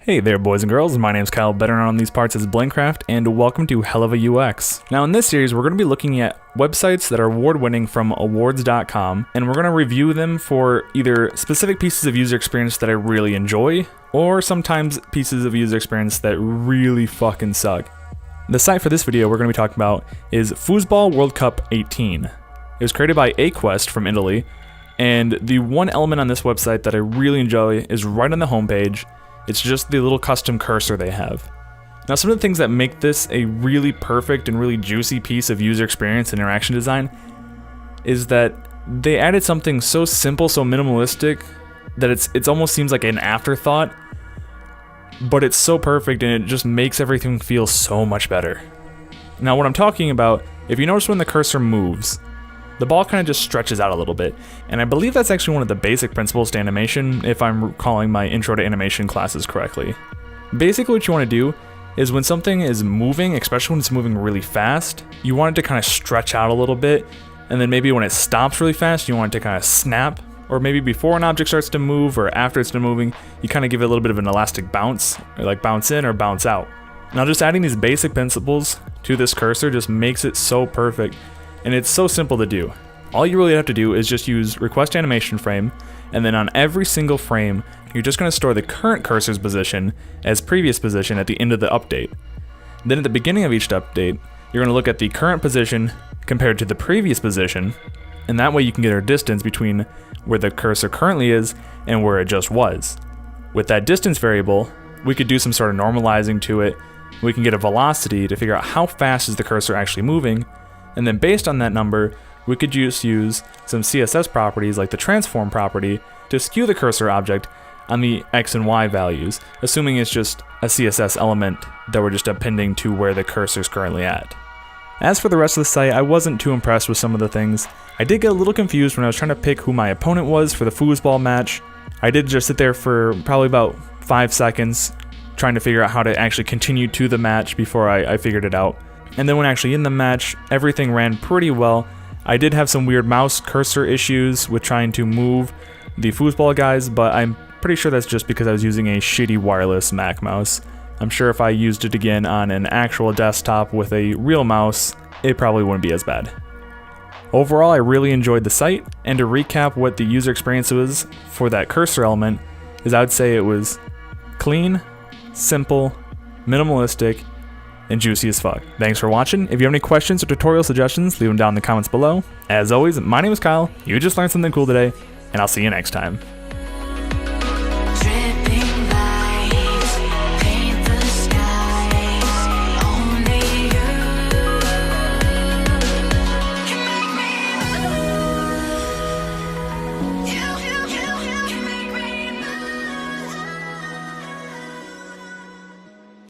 Hey there boys and girls, my name's Kyle, better known on these parts as Blinkcraft, and welcome to Helluva UX. Now in this series we're going to be looking at websites that are award-winning from awards.com, and we're going to review them for either specific pieces of user experience that I really enjoy, or sometimes pieces of user experience that really fucking suck. The site for this video we're going to be talking about is Foosball World Cup 18. It was created by A-Quest from Italy, and the one element on this website that I really enjoy is right on the homepage. It's just the little custom cursor they have. Now some of the things that make this a really perfect and really juicy piece of user experience and interaction design is that they added something so simple, so minimalistic, that it almost seems like an afterthought, but it's so perfect and it just makes everything feel so much better. Now what I'm talking about, if you notice when the cursor moves, the ball kind of just stretches out a little bit, and I believe that's actually one of the basic principles to animation, if I'm recalling my intro to animation classes correctly. Basically what you want to do is when something is moving, especially when it's moving really fast, you want it to kind of stretch out a little bit, and then maybe when it stops really fast, you want it to kind of snap, or maybe before an object starts to move, or after it's done moving, you kind of give it a little bit of an elastic bounce, or like bounce in or bounce out. Now just adding these basic principles to this cursor just makes it so perfect. And it's so simple to do. All you really have to do is just use request animation frame, and then on every single frame, you're just going to store the current cursor's position as previous position at the end of the update. Then at the beginning of each update, you're going to look at the current position compared to the previous position, and that way you can get a distance between where the cursor currently is and where it just was. With that distance variable, we could do some sort of normalizing to it. We can get a velocity to figure out how fast is the cursor actually moving. And then based on that number, we could just use some CSS properties like the transform property to skew the cursor object on the X and Y values, assuming it's just a CSS element that we're just appending to where the cursor is currently at. As for the rest of the site, I wasn't too impressed with some of the things. I did get a little confused when I was trying to pick who my opponent was for the foosball match. I did just sit there for probably about 5 seconds trying to figure out how to actually continue to the match before I figured it out. And then when actually in the match, everything ran pretty well. I did have some weird mouse cursor issues with trying to move the foosball guys, but I'm pretty sure that's just because I was using a shitty wireless Mac mouse. I'm sure if I used it again on an actual desktop with a real mouse, it probably wouldn't be as bad. Overall, I really enjoyed the site, and to recap what the user experience was for that cursor element, is I would say it was clean, simple, minimalistic, and juicy as fuck. Thanks for watching. If you have any questions or tutorial suggestions, leave them down in the comments below. As always, my name is Kyle, you just learned something cool today, and I'll see you next time.